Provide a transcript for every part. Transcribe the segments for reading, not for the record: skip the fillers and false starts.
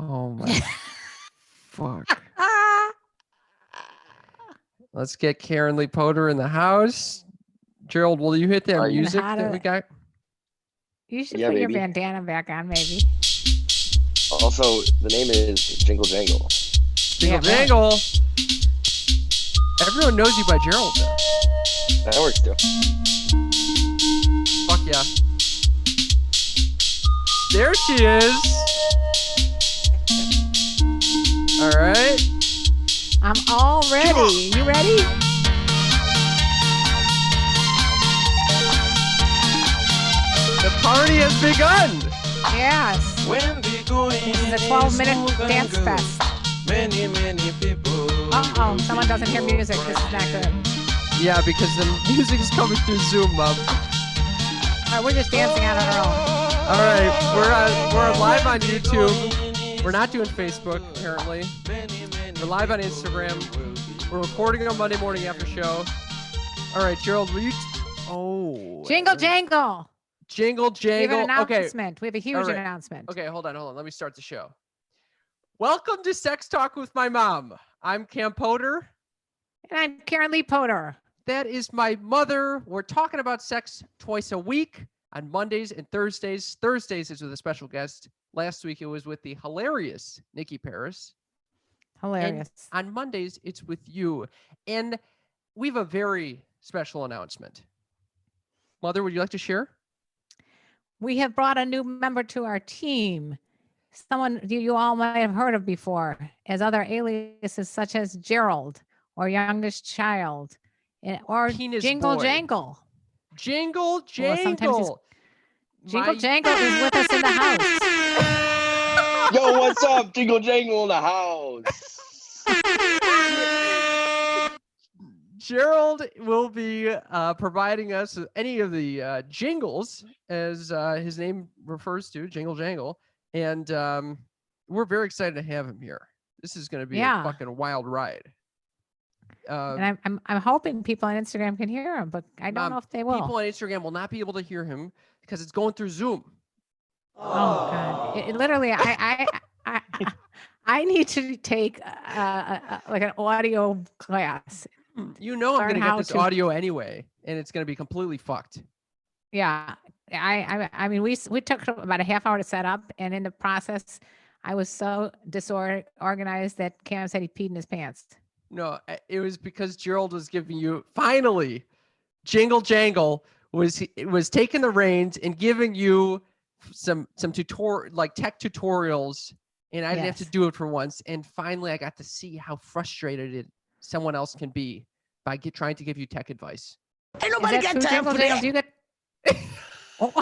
Oh my fuck. Let's get Karen Lee Potter in the house. Gerald, will you hit that music that we got? You should put your bandana back on, maybe. Also, the name is Jingle Jangle. Jingle Jangle. Everyone knows you by Gerald, though. That works too. Fuck yeah. There she is. All right. I'm all ready. You ready? The party has begun. Yes. This is a 12-minute dance fest. Many people. Uh-oh, someone doesn't hear music. This is not good. Yeah, because the music is coming through Zoom, Mom. All right, we're just dancing out on our own. All right, we're live on YouTube. We're not doing Facebook, apparently. We're live on Instagram. We're recording on Monday morning after show. All right, Gerald, will you... Jingle Jangle. Jingle Jangle. We have an announcement. We have a huge announcement. Okay, hold on. Let me start the show. Welcome to Sex Talk with my mom. I'm Cam Potter. And I'm Karen Lee Potter. That is my mother. We're talking about sex twice a week on Mondays and Thursdays. Thursdays is with a special guest. Last week it was with the hilarious Nikki Paris. Hilarious. And on Mondays it's with you. And we have a very special announcement. Mother, would you like to share? We have brought a new member to our team. Someone you all might have heard of before as other aliases such as Gerald or Youngest Child or Penis Jingle Boy. Jangle. Jingle Jangle. Jingle Jangle is with us in the house. Yo, what's up? Jingle Jangle in the house. Gerald will be providing us with any of the jingles, as his name refers to, Jingle Jangle. And we're very excited to have him here. This is going to be a fucking wild ride. And I'm hoping people on Instagram can hear him, but I don't know if they will. People on Instagram will not be able to hear him because it's going through Zoom. Oh God! It literally, I need to take like an audio class. You know, I'm going to get this audio anyway, and it's going to be completely fucked. Yeah, I mean, we took about a half hour to set up, and in the process, I was so disorganized that Cam said he peed in his pants. No, it was because Gerald was giving you finally. Jingle Jangle was taking the reins and giving you some tech tutorials, and I didn't have to do it for once. And finally, I got to see how frustrated someone else can be by trying to give you tech advice. Ain't nobody got time for that. Do you get? Oh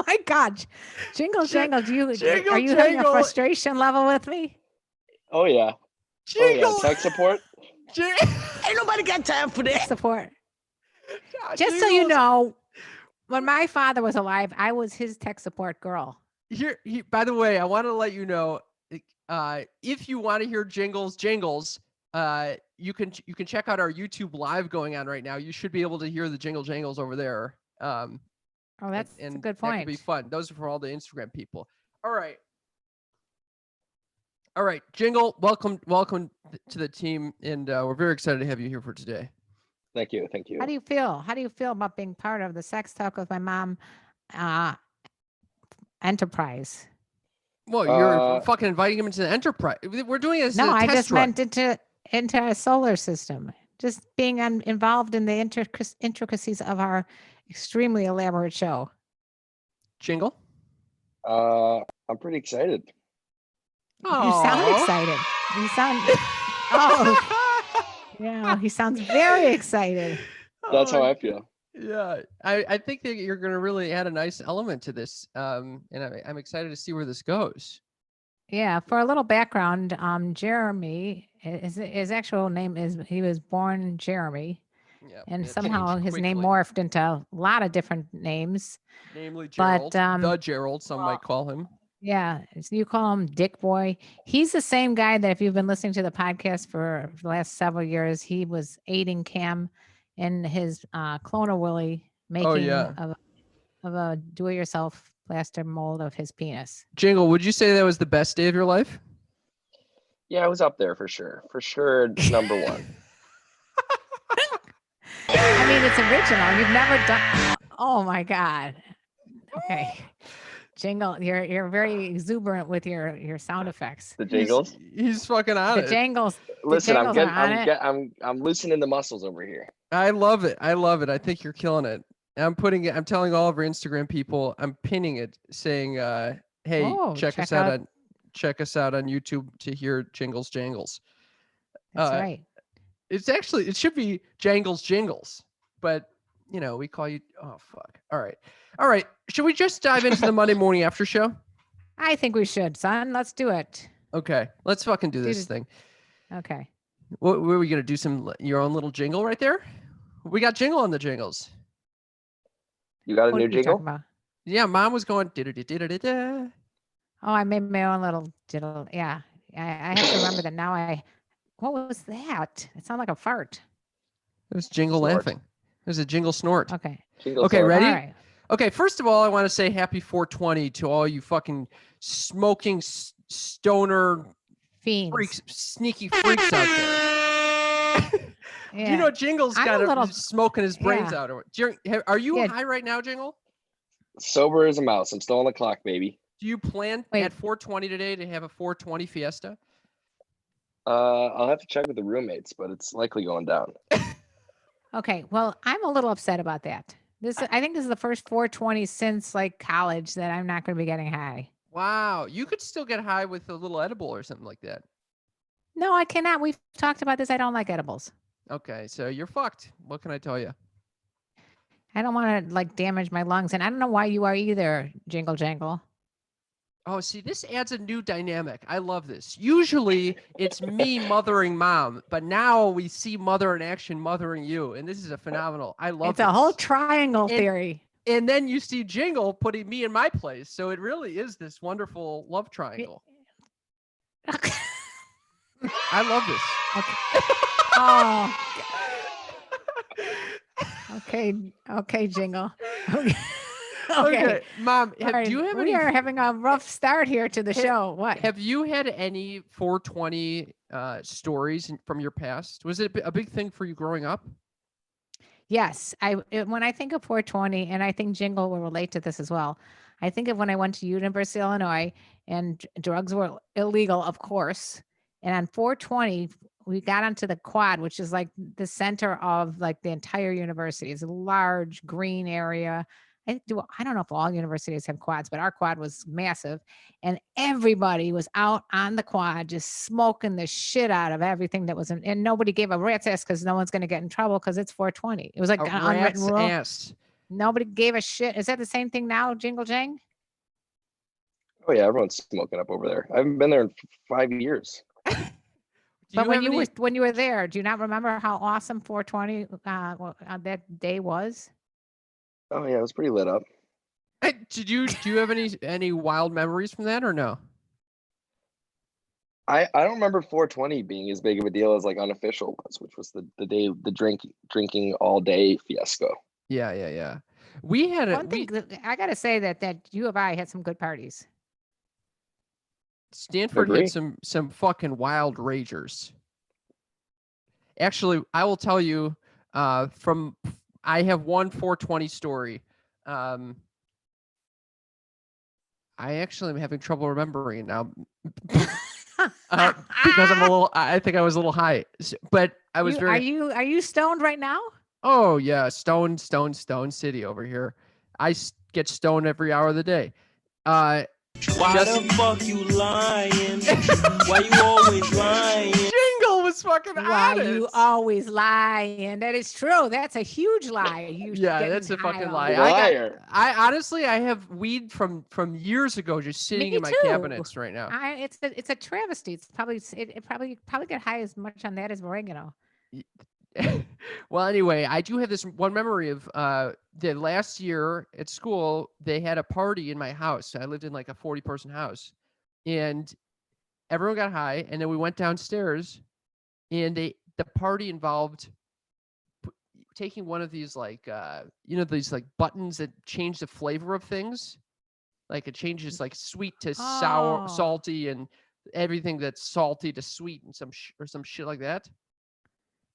my God, Jingle Jangle! Are you having a frustration level with me? Oh yeah. Jingle. Oh, yeah. Tech support. Ain't nobody got time for that. Support. Just so you know, when my father was alive, I was his tech support girl. By the way, I want to let you know, if you want to hear jingles, you can check out our YouTube live going on right now. You should be able to hear the jingle jangles over there. That's a good point. That could be fun. Those are for all the Instagram people. All right, Jingle, welcome to the team, and we're very excited to have you here for today. Thank you. How do you feel? How do you feel about being part of the Sex Talk with my mom enterprise? Well, you're fucking inviting him into the enterprise. We're doing this. No, I just meant into a solar system. Just being involved in the intricacies of our extremely elaborate show. Jingle? I'm pretty excited. You sound excited. You sound. Yeah, he sounds very excited. That's how I feel. Yeah, I think that you're going to really add a nice element to this, and I'm excited to see where this goes. Yeah, for a little background, Jeremy, his actual name he was born Jeremy, and somehow his name morphed into a lot of different names. Namely Gerald, the Gerald, some might call him. Yeah, so you call him Dick Boy. He's the same guy that if you've been listening to the podcast for the last several years, he was aiding Cam in his Clone of Willy making of a do-it-yourself plaster mold of his penis. Jingle, would you say that was the best day of your life? Yeah, I was up there for sure. For sure, number one. I mean, it's original. You've never done. Oh my God. Okay. Jingle, you're very exuberant with your sound effects. The jingles. He's fucking on The it. jangles. Listen, I'm jingles are getting, on I'm loosening the muscles over here. I love it. I love it. I think you're killing it. I'm putting it. I'm telling all of our Instagram people. I'm pinning it, saying, "Hey, Oh, check us out on YouTube to hear Jingles Jangles." That's right. It should be Jangles Jingles, but we call you. Oh fuck. All right. Should we just dive into the Monday morning after show? I think we should, son. Let's do it. Okay, let's fucking do this thing. Okay. What were we gonna do? Your own little jingle right there? We got jingle on the jingles. You got a What new are you talking jingle? about? Yeah, mom was going. Da-da-da-da-da-da. Oh, I made my own little diddle. Yeah. I have to remember that now. What was that? It sounded like a fart. It was jingle Snort. laughing. It was a jingle snort. Okay. Jingle Okay, snort. ready? All right. Okay, first of all, I want to say happy 420 to all you fucking smoking stoner Fiends. freaks, sneaky freaks out there. Yeah. Jingle's I'm got a little- smoking his brains yeah. out. Are you Yeah. high right now, Jingle? Sober as a mouse. I'm still on the clock, baby. Do you plan Wait. at 420 today to have a 420 fiesta? I'll have to check with the roommates, but it's likely going down. Okay. Well, I'm a little upset about that. I think this is the first 420 since like college that I'm not going to be getting high. Wow, you could still get high with a little edible or something like that. No, I cannot. We've talked about this. I don't like edibles. Okay, so you're fucked. What can I tell you? I don't want to like damage my lungs. And I don't know why you are either, Jingle Jangle. Oh, see, this adds a new dynamic. I love this. Usually it's me mothering mom, but now we see mother in action mothering you. And this is a phenomenal. I love It's a whole this. triangle theory. And then you see Jingle putting me in my place. So it really is this wonderful love triangle. I love this. Oh. Okay, Jingle. Okay. Mom, All right, do you have we any are having a rough start here to the show. What? have you had any 420 stories from your past? Was it a big thing for you growing up? Yes, when I think of 420, and I think Jingle will relate to this as well. I think of when I went to University of Illinois and drugs were illegal, of course. And on 420, we got onto the quad, which is like the center of like the entire university. It's a large green area. I don't know if all universities have quads, but our quad was massive. And everybody was out on the quad, just smoking the shit out of everything that was in, and nobody gave a rat's ass because no one's going to get in trouble because it's 420. It was like A an unwritten rat's rule. ass. Nobody gave a shit. Is that the same thing now, Jingle Jang? Oh yeah, everyone's smoking up over there. I haven't been there in 5 years. But when you were there, do you not remember how awesome 420 that day was? Oh yeah, it was pretty lit up. Do you have any wild memories from that or no? I don't remember 420 being as big of a deal as like unofficial was, which was the day the drinking all day fiasco. Yeah. We had One thing I gotta say that U of I had some good parties. Stanford Agree. had some fucking wild ragers. Actually, I will tell you I have one 420 story. I actually am having trouble remembering it now because I think I was a little high, but I was Are you stoned right now? Oh yeah, stone city over here. I get stoned every hour of the day. Why the fuck you lying? Why you always lying? Jingle was fucking Why honest. you always lying? That is true. That's a huge lie. Yeah, that's a fucking lie. Liar. I honestly have weed from years ago just sitting Me in my too. cabinets right now. It's a travesty. It's probably it probably get high as much on that as oregano. Well, anyway, I do have this one memory of the last year at school. They had a party in my house. I lived in like a 40-person house, and everyone got high. And then we went downstairs, and the party involved taking one of these like these like buttons that change the flavor of things. Like it changes like sweet to sour, Oh. salty, and everything that's salty to sweet, and some shit like that.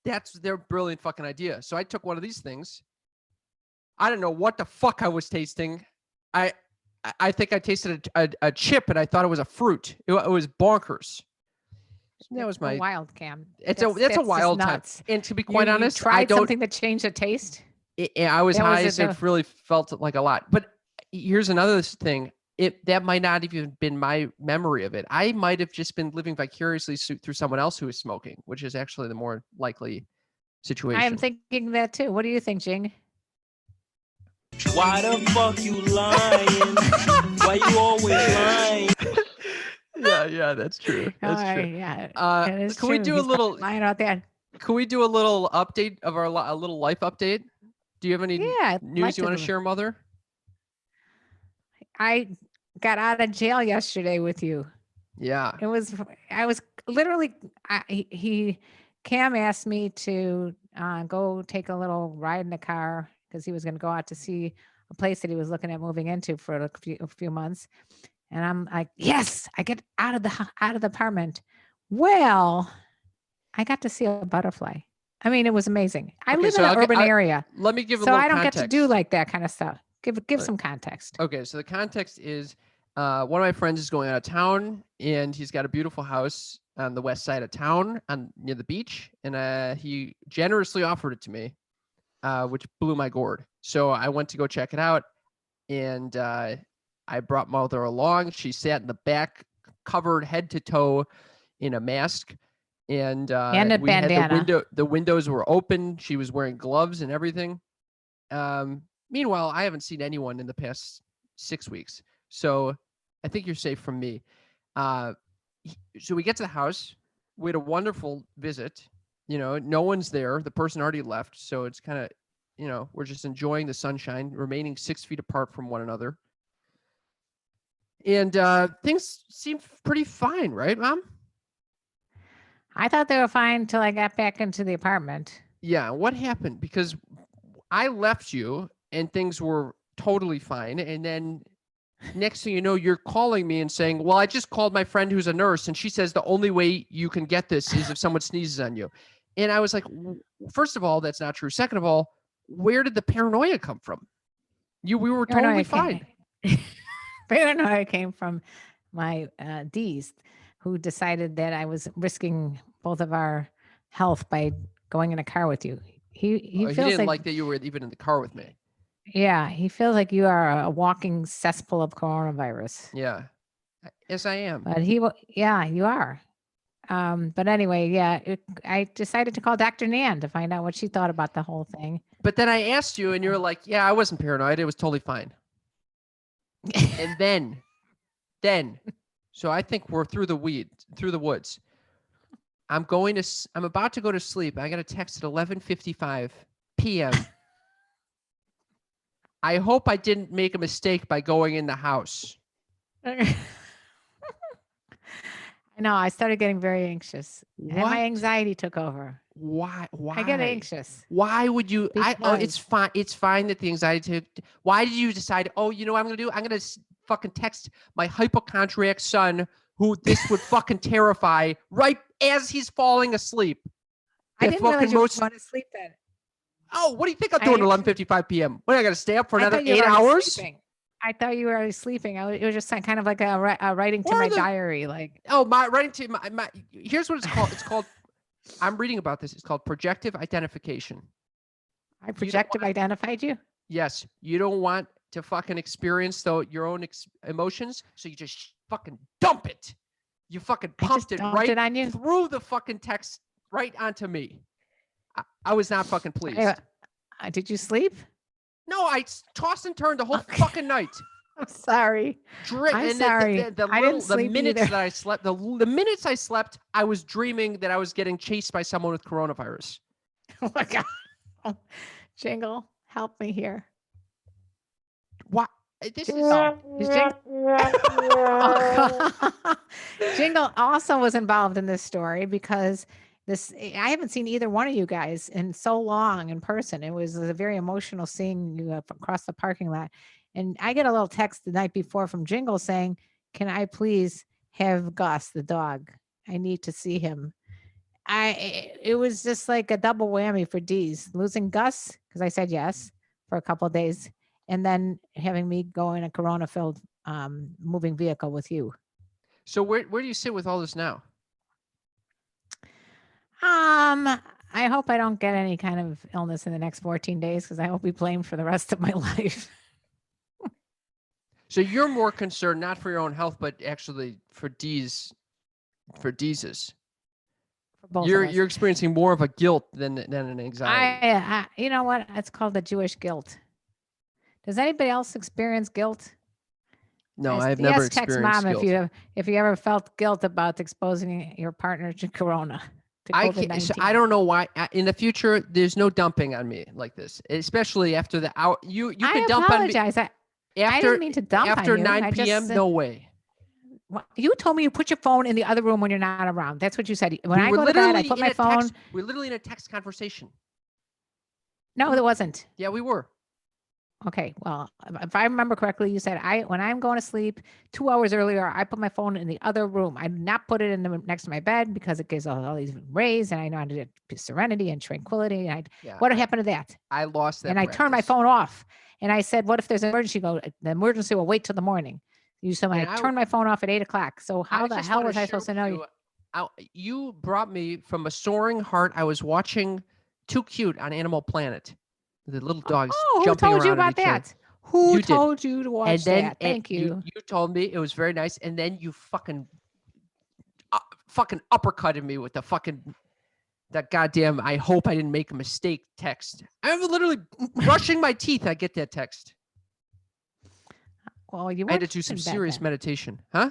That's their brilliant fucking idea. So I took one of these things. I don't know what the fuck I was tasting. I think I tasted a chip and I thought it was a fruit. It was bonkers. That was my wild Cam. That's a just wild time. nuts. And to be You- quite you honest, I tried don't. something that changed the taste. I was That was high, it, so though. it really felt like a lot. But here's another thing. That might not even been my memory of it. I might have just been living vicariously through someone else who was smoking, which is actually the more likely situation. I am thinking that too. What do you think, Jing? Why the fuck you lying? Why you always lying? Yeah, that's true. That's All true. right, yeah. Can that is we true. do a He's little? lying about that? Can we do a little update of a little life update? Do you have any Yeah, I'd news like you want to do- share, Mother? I got out of jail yesterday with you. Yeah. I was literally, Cam asked me to go take a little ride in the car because he was going to go out to see a place that he was looking at moving into for a few months. And I'm like, yes, I get out of the apartment. Well, I got to see a butterfly. I mean, it was amazing. I Okay, live so in an urban area, Let me give a so little I don't context. get to do like that kind of stuff. Give Uh, some context. Okay, so the context is one of my friends is going out of town, and he's got a beautiful house on the west side of town, near the beach, and he generously offered it to me, which blew my gourd. So I went to go check it out, and I brought Mother along. She sat in the back, covered head to toe in a mask, and a we had bandana. the windows were open. She was wearing gloves and everything. Meanwhile, I haven't seen anyone in the past 6 weeks, so I think you're safe from me. So we get to the house. We had a wonderful visit. No one's there. The person already left, so it's kind of, we're just enjoying the sunshine, remaining 6 feet apart from one another. And things seemed pretty fine, right, Mom? I thought they were fine till I got back into the apartment. Yeah, what happened? Because I left you and things were totally fine. And then next thing you know, you're calling me and saying, well, I just called my friend who's a nurse, and she says the only way you can get this is if someone sneezes on you. And I was like, first of all, that's not true. Second of all, where did the paranoia come from? We were totally fine. Paranoia came from my D's, who decided that I was risking both of our health by going in a car with you. He He feels didn't like, like that you were even in the car with me. yeah, he feels like you are a walking cesspool of coronavirus. Yeah. Yes, I am. But yeah, you are. But anyway, yeah, I decided to call Dr. Nan to find out what she thought about the whole thing. But then I asked you, and you were like, yeah, I wasn't paranoid. It was totally fine. And then, so I think we're through the woods. I'm about to go to sleep. I got a text at 11:55 p.m. I hope I didn't make a mistake by going in the house. I know. I started getting very anxious. And What? my anxiety took over. Why? I get anxious. Why would you? It's Because- fine. It's fine that the anxiety. Why did you decide? Oh, you know what I'm gonna do? I'm gonna fucking text my hypochondriac son, who this would fucking terrify, right as he's falling asleep. I The didn't realize fucking you were most- going to sleep then. Oh, what do you think I'm doing at I- 11:55 p.m.? What, I gotta stay up for I another thought you were 8 already hours? sleeping. I thought you were already sleeping. It was just kind of like a writing to Where my are the- diary. Like, Oh, my writing to my. Here's what it's called. It's called. I'm reading about this. It's called projective identification. I projective identified you. Yes, you don't want to fucking experience your own emotions, so you just fucking dump it. You fucking I just pumped it dumped right it on you. through the fucking text right onto me. I was not fucking pleased. Did you sleep? No, I tossed and turned the whole Okay. fucking night. I'm sorry. I'm sorry. I didn't The sleep minutes either. that I slept, the minutes I slept, I was dreaming that I was getting chased by someone with coronavirus. Oh my God. Jingle, help me here. What? This is Jingle also was involved in this story because I haven't seen either one of you guys in so long in person. It was very emotional seeing you up across the parking lot. And I get a little text the night before from Jingle saying, "Can I please have Gus, the dog? I need to see him." It was just like a double whammy for D's, losing Gus because I said yes for a couple of days, and then having me go in a Corona-filled moving vehicle with you. So where do you sit with all this now? I hope I don't get any kind of illness in the next 14 days because I won't be blamed for the rest of my life. So you're more concerned not for your own health, but actually for Dee's. For both of You're us. you're experiencing more of a guilt than an anxiety. I you know what? It's called the Jewish guilt. Does anybody else experience guilt? No, Yes, I've never yes, text experienced mom guilt. if you ever felt guilt about exposing your partner to Corona, to I COVID-19. can't, so I don't know why. In the future, there's no dumping on me like this, especially after the hour. You can dump on me apologize. I after didn't mean to dump after on you. 9 I p.m. just, No way. you told me you put your phone in the other room when you're not around. That's what you said. When We I were go to bed, I literally put in my a phone. text. We're literally in a text conversation. No, there wasn't. Yeah, we were. Okay, well, if I remember correctly, you said when I'm going to sleep 2 hours earlier, I put my phone in the other room. I do not put it in the next to my bed because it gives all these rays, and I know how to get serenity and tranquility. And Yeah. what happened to that? I lost that. And I turned my practice. phone off. And I said, "What if there's an emergency?" Go. The emergency will wait till the morning. You said when And I I- turned my phone off at 8 o'clock. So how I the just hell wanna was I share supposed to with know? you brought me from a soaring heart. I was watching Too Cute on Animal Planet. The little dogs Oh, who jumping told you around at about each other. that? Who You did. told you to watch And then that? Thank you. You told me it was very nice, and then you fucking uppercutted me with that goddamn. I hope I didn't make a mistake text. I'm literally brushing my teeth. I get that text. Well, you I had to weren't do some in bed serious then. meditation, huh?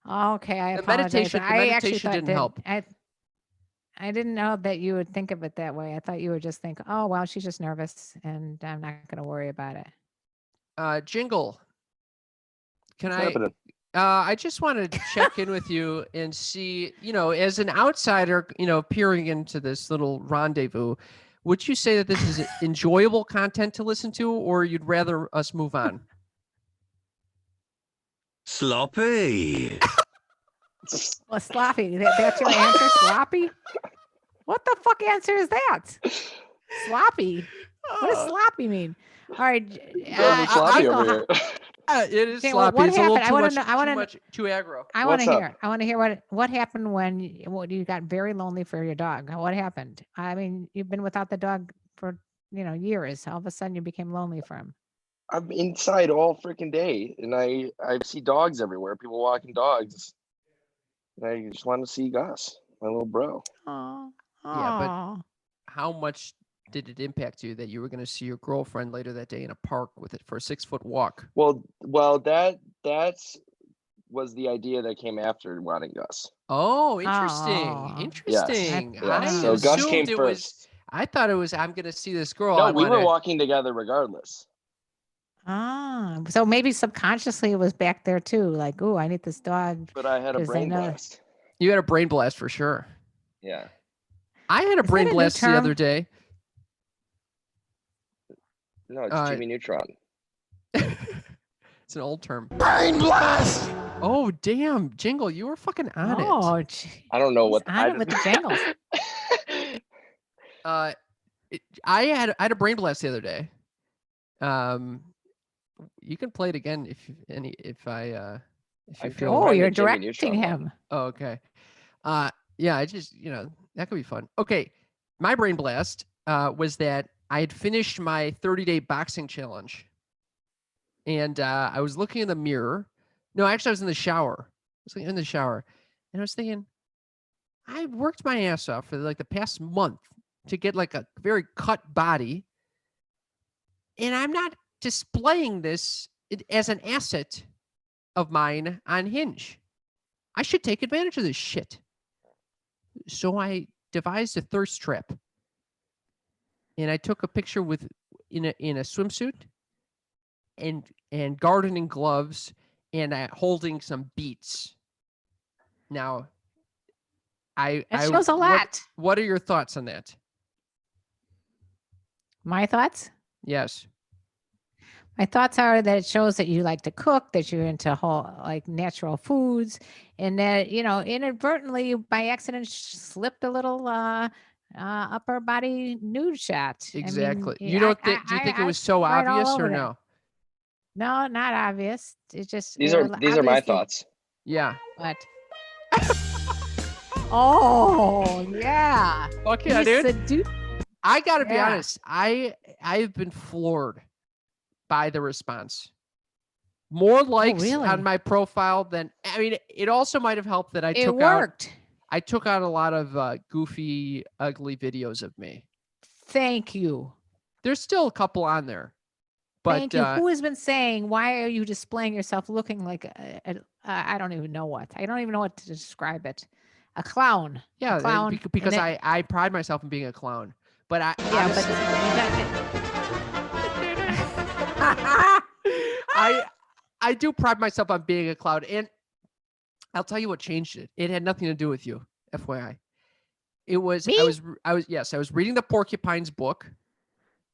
Okay, I The apologize. meditation- but the I actually meditation thought didn't that help. I didn't know that you would think of it that way. I thought you would just think, "Oh, well, she's just nervous, and I'm not going to worry about it." Jingle. Can What's I? happening? I just want to check in with you and see, as an outsider, peering into this little rendezvous, would you say that this is enjoyable content to listen to, or you'd rather us move on? Sloppy. Well, sloppy. That's your answer, sloppy? What the fuck answer is that? Sloppy. What does sloppy mean? All right. Rather sloppy Jingle, over here. It is Okay, well, sloppy. what It's a little happened? I too wanna much. know- I wanna too kn- much. Too aggro. I want What's to up? hear. I want to hear what happened when you got very lonely for your dog. What happened? I mean, you've been without the dog for years. All of a sudden, you became lonely for him. I'm inside all freaking day, and I see dogs everywhere. People walking dogs. And I just want to see Gus, my little bro. Oh, Yeah, but how much did it impact you that you were going to see your girlfriend later that day in a park with it for a 6-foot walk? Well, that's was the idea that came after wanting Gus. Oh, interesting. Oh. Interesting. Yeah. I So Gus assumed came it first. was. I thought it was. I'm going to see this girl. No, I we were wanna- walking together regardless. So maybe subconsciously it was back there too. Like, oh, I need this dog. But I had a 'Cause I brain know- blast. You had a brain blast for sure. Yeah. I had a Is brain that a new blast the term? other day. No, it's Jimmy Neutron. It's an old term. Brain blast. Oh, damn. Jingle, you were fucking on it. Oh, I don't know he's what on it with the jangles. I had a brain blast the other day. You can play it again if you I feel. Oh, Right, you're the Jimmy directing Neutron him. Oh, okay. Yeah, I just that could be fun. Okay, my brain blast was that I had finished my 30-day boxing challenge, and I was looking in the mirror. No, actually, I was in the shower. I was in the shower, and I was thinking, I worked my ass off for like the past month to get like a very cut body, and I'm not displaying this as an asset of mine on Hinge. I should take advantage of this shit. So I devised a thirst trap, and I took a picture in a swimsuit and gardening gloves and holding some beets. Now, That shows a lot. What are your thoughts on that? My thoughts? Yes. My thoughts are that it shows that you like to cook, that you're into whole like natural foods, and that inadvertently you by accident slipped a little upper body nude shot. I mean, Exactly. You don't think? Do you think it I was so right all obvious or over that. no? No, not obvious. It's just These are my obviously, thoughts. Yeah. but oh yeah, Fuck yeah, he dude. seduced. I gotta be Yeah. honest. I've been floored by the response. More likes really? on my profile than I mean. It also might have helped that I It took out worked. a lot of goofy, ugly videos of me. Thank you. There's still a couple on there, but Thank you. Who has been saying, why are you displaying yourself looking like I don't even know what. I don't even know what to describe it. A clown. yeah, A clown. because and it- I pride myself in being a clown. But I yeah, but I do pride myself on being a clown, and I'll tell you what changed it. It had nothing to do with you, FYI. It was Me? I was reading the Porcupines book,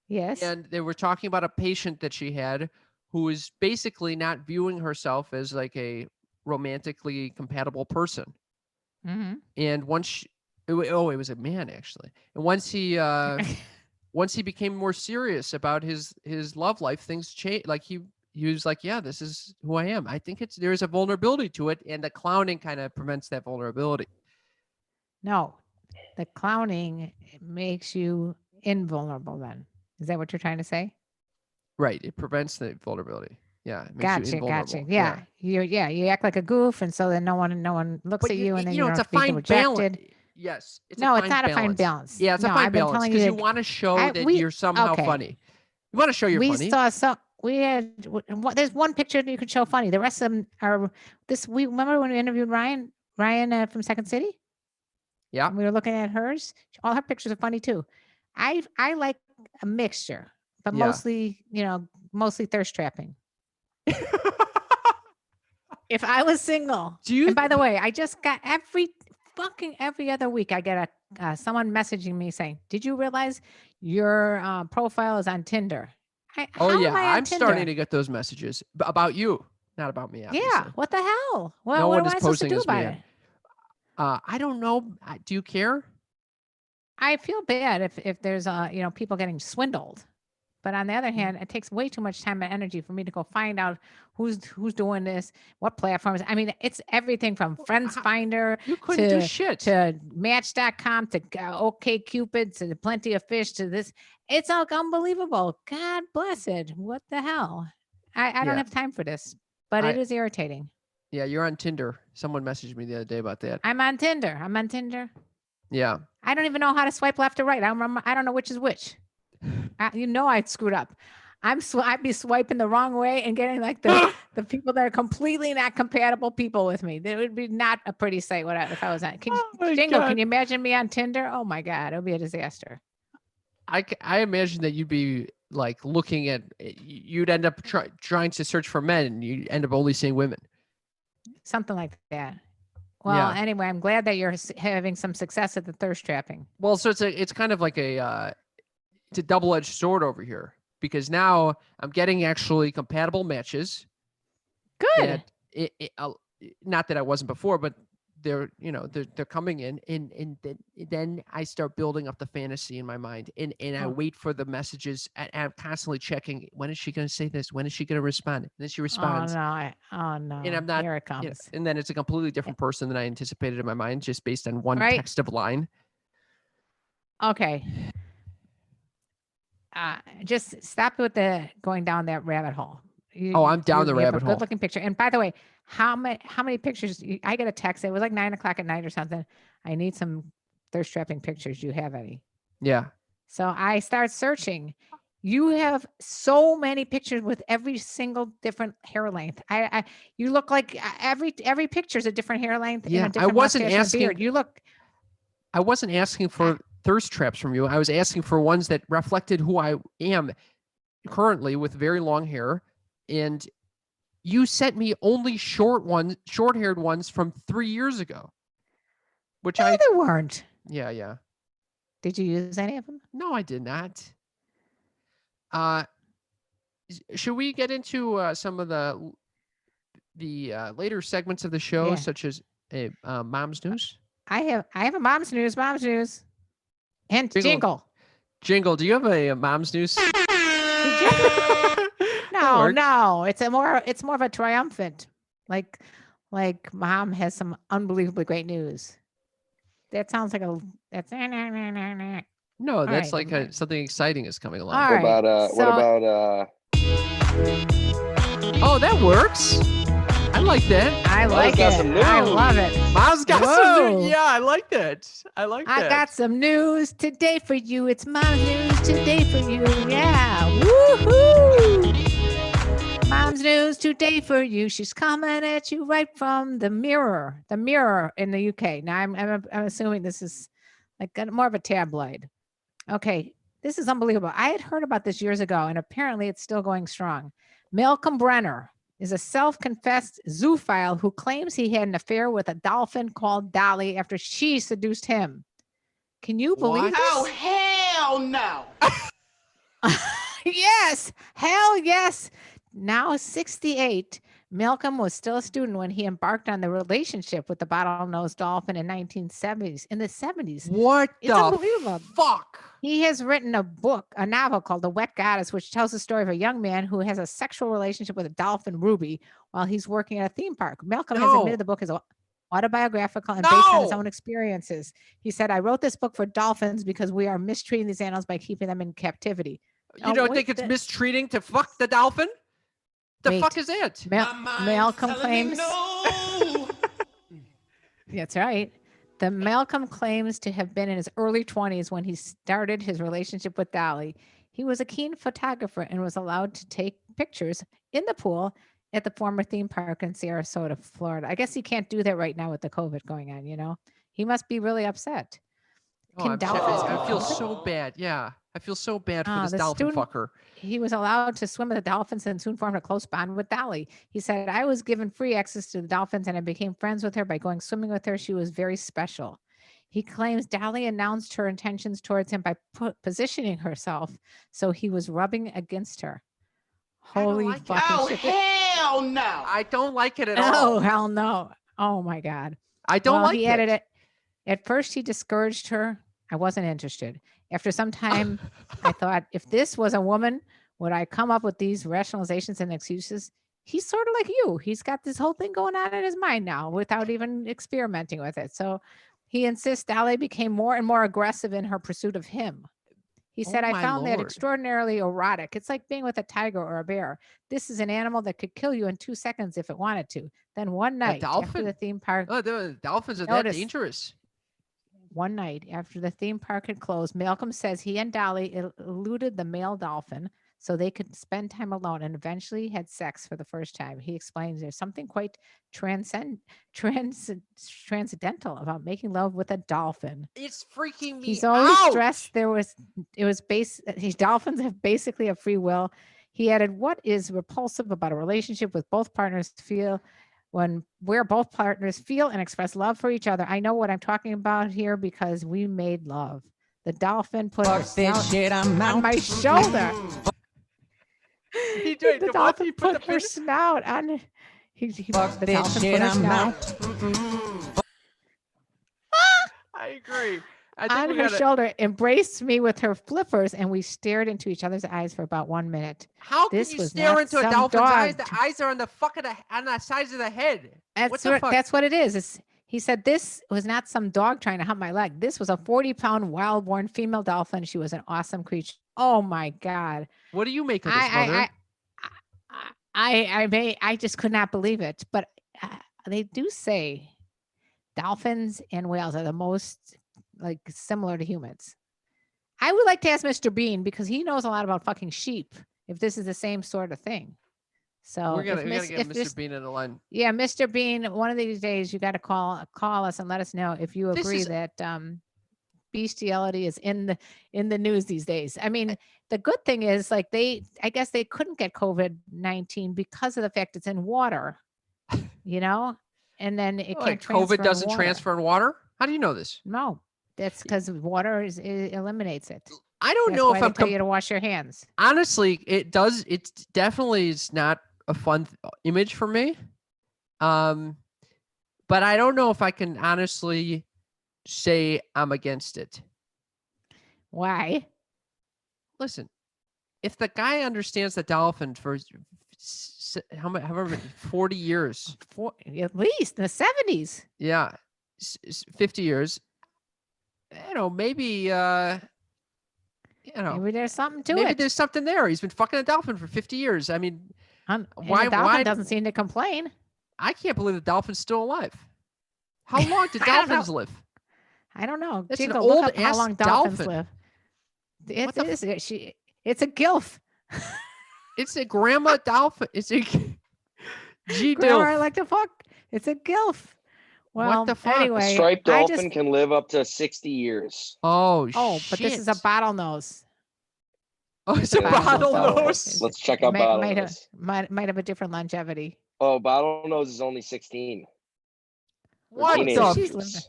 yes. and they were talking about a patient that she had who was basically not viewing herself as like a romantically compatible person. hmm And once it was a man actually. And once he became more serious about his love life, things changed. Like he was like, yeah, this is who I am. I think there's a vulnerability to it, and the clowning kind of prevents that vulnerability. No, the clowning makes you invulnerable then. Is that what you're trying to say? Right. It prevents the vulnerability. Yeah. It makes you Gotcha. invulnerable. Yeah. You act like a goof, and so then no one looks But at you, and then you know, you it's don't a feel fine balance. rejected. Yes. It's No, a it's fine not a fine balance. balance. Yeah, it's a No, fine I've been balance telling because you you to want to show that we you're somehow okay. funny. You want to show you're We funny. saw some. We had there's one picture that you could show funny. The rest of them are this. We remember when we interviewed Ryan from Second City. Yeah. And we were looking at hers. All her pictures are funny too. I like a mixture, but Yeah. mostly thirst trapping. If I was single, Do you and by the way, I just got every other week I get someone messaging me saying, "Did you realize your profile is on Tinder?" Oh How yeah, am I on I'm Tinder? starting to get those messages about you, not about me. Obviously. Yeah, what the hell? Well, No what one am is I supposed to posing do as about me. it? I don't know. Do you care? I feel bad if there's people getting swindled. But on the other hand, it takes way too much time and energy for me to go find out who's doing this, what platforms. I mean, it's everything from Friends Finder You couldn't do to shit. Match.com to OkCupid to Plenty of Fish to this. It's all unbelievable. God bless it. What the hell? I don't Yeah. have time for this, but it is irritating. Yeah, you're on Tinder. Someone messaged me the other day about that. I'm on Tinder. Yeah. I don't even know how to swipe left or right. I don't know which is which. I'd screwed up. I'd be swiping the wrong way and getting like the people that are completely not compatible people with me. It would be not a pretty sight if I was on. Jingle, can you imagine me on Tinder? Oh my God, it would be a disaster. I imagine that you'd be like looking at, you'd end up trying to search for men, and you end up only seeing women. Something like that. Well, anyway, I'm glad that you're having some success at the thirst trapping. Well, so it's kind of like it's a double-edged sword over here, because now I'm getting actually compatible matches. Good. Not that I wasn't before, but they're coming in, and then I start building up the fantasy in my mind, and I wait for the messages, and I'm constantly checking, when is she going to say this? When is she going to respond? And then she responds. Oh no. And I'm not, Here it comes. and then it's a completely different person than I anticipated in my mind, just based on one text of line. Okay. Just stop with the going down that rabbit hole. I'm down the you have rabbit a hole. good looking picture. And by the way, how many pictures? I get a text. It was like 9:00 at night or something. I need some thirst trapping pictures. Do you have any? Yeah. So I start searching. You have so many pictures with every single different hair length. You look like every picture is a different hair length. Yeah, and a different I wasn't mustache and a asking. beard. You look. I wasn't asking for thirst traps from you. I was asking for ones that reflected who I am currently, with very long hair. And you sent me only short-haired ones from 3 years ago. Which No, they weren't. Yeah. Did you use any of them? No, I did not. should we get into some of the later segments of the show, Yeah. such as Mom's News? I have a mom's news. Mom's news. And Jingle. jingle. Jingle, do you have a Mom's News? No, works. no. It's more of a triumphant. Like mom has some unbelievably great news. That sounds like that's No, that's right, like something exciting is coming along. All What right. about so- Oh, that works. I like that. I Mom's like got it. some I news. love it. Mom's got some Whoa. news. Yeah, I like that. I like I that. got some news today for you. It's mom's news today for you. Yeah. Woohoo. Mom's news today for you. She's coming at you right from the Mirror in the UK. Now I'm assuming this is like more of a tabloid. Okay. This is unbelievable. I had heard about this years ago, and apparently it's still going strong. Malcolm Brenner is a self-confessed zoophile who claims he had an affair with a dolphin called Dolly after she seduced him. Can you believe What? this? Hell no. Yes, hell yes. Now 68, Malcolm was still a student when he embarked on the relationship with the bottlenose dolphin in 1970s. In the 70s, What It's the unbelievable. fuck? he has written a novel called The Wet Goddess, which tells the story of a young man who has a sexual relationship with a dolphin, Ruby, while he's working at a theme park. Malcolm has No. admitted the book is autobiographical and based on his No. own experiences. He said, I wrote this book for dolphins because we are mistreating these animals by keeping them in captivity. You Oh, don't wait, think it's the- mistreating to fuck the dolphin? The Wait. fuck is it? Malcolm claims. That's right. The Malcolm claims to have been in his early 20s when he started his relationship with Dolly. He was a keen photographer and was allowed to take pictures in the pool at the former theme park in Sarasota, Florida. I guess he can't do that right now with the COVID going on, you know? He must be really upset. Oh, Can I dolphins feel be so bad. Yeah. I feel so bad for Ah, this the dolphin student- fucker. He was allowed to swim with the dolphins and soon formed a close bond with Dolly. He said, I was given free access to the dolphins and I became friends with her by going swimming with her. She was very special. He claims Dolly announced her intentions towards him by positioning herself so he was rubbing against her. I don't Holy like it. fucking Oh, shit. hell no. I don't like it at Oh, all. hell no. Oh, my God. I don't like he it. added it. At first, he discouraged her. I wasn't interested. After some time, I thought, if this was a woman, would I come up with these rationalizations and excuses? He's sort of like you. He's got this whole thing going on in his mind now without even experimenting with it. So he insists Dolly became more and more aggressive in her pursuit of him. He said, Oh, I my found that Lord. extraordinarily erotic. It's like being with a tiger or a bear. This is an animal that could kill you in 2 seconds if it wanted to. Then one night after dolphin? the theme park, Oh, the dolphins are Notice- that dangerous. one night after the theme park had closed, Malcolm says he and Dolly eluded the male dolphin so they could spend time alone and eventually had sex for the first time. He explains there's something quite transcendental about making love with a dolphin. It's freaking me He's always out. stressed dolphins have basically a free will. He added, what is repulsive about a relationship with both partners feel where both partners feel and express love for each other? I know what I'm talking about here because we made love. The dolphin put her snout on my shoulder. He did. The What? dolphin He put put the her finger- snout on. The dolphin put her snout I agree. I think on we her gotta, shoulder, embraced me with her flippers, and we stared into each other's eyes for about 1 minute. How can This you was stare not into a some dolphin's eyes? dog The eyes are on the on the sides of the head. What the fuck? That's what it is. He said this was not some dog trying to hump my leg. This was a 40-pound wild-born female dolphin. She was an awesome creature. Oh my God. What do you make of this, mother? I just could not believe it. But they do say dolphins and whales are the most like similar to humans. I would like to ask Mr. Bean because he knows a lot about fucking sheep. If this is the same sort of thing. So we gotta if get this- Mr. Bean in the line. yeah, Mr. Bean, one of these days you got to call us and let us know if you This agree is- that bestiality is in the news these days. I mean, the good thing is like I guess they couldn't get COVID-19 because of the fact it's in water, you know, and then it Like can't transfer COVID in doesn't water. transfer in water? How do you know this? No, that's because water it eliminates it. I don't That's know why if they I'm tell you to wash your hands. honestly, it does. It definitely is not a fun image for me. But I don't know if I can honestly say I'm against it. Why? Listen, if the guy understands the dolphin for however many 40 years, At least in the 70s. yeah, 50 years, maybe Maybe there's something to maybe it. there's something there. He's been fucking a dolphin for 50 years. I mean, And why the dolphin why doesn't seem to complain. I can't believe the dolphin's still alive. How long did I don't know. dolphins live? I don't know. That's an Jingle, look up how old-ass long dolphins dolphin. live. What the It's a gilf. It's a grandma dolphin. It's a G Grandma, I dilf. like to fuck. It's a gilf. What Well, the fuck? A anyway, striped I dolphin just can live up to 60 years. Oh, but this is a shit. bottlenose. Oh, it's a Bottlenose. bottlenose. Let's check out Might bottlenose. might have a different longevity. Oh, bottlenose is only 16. What Teenage the? So she's years. living.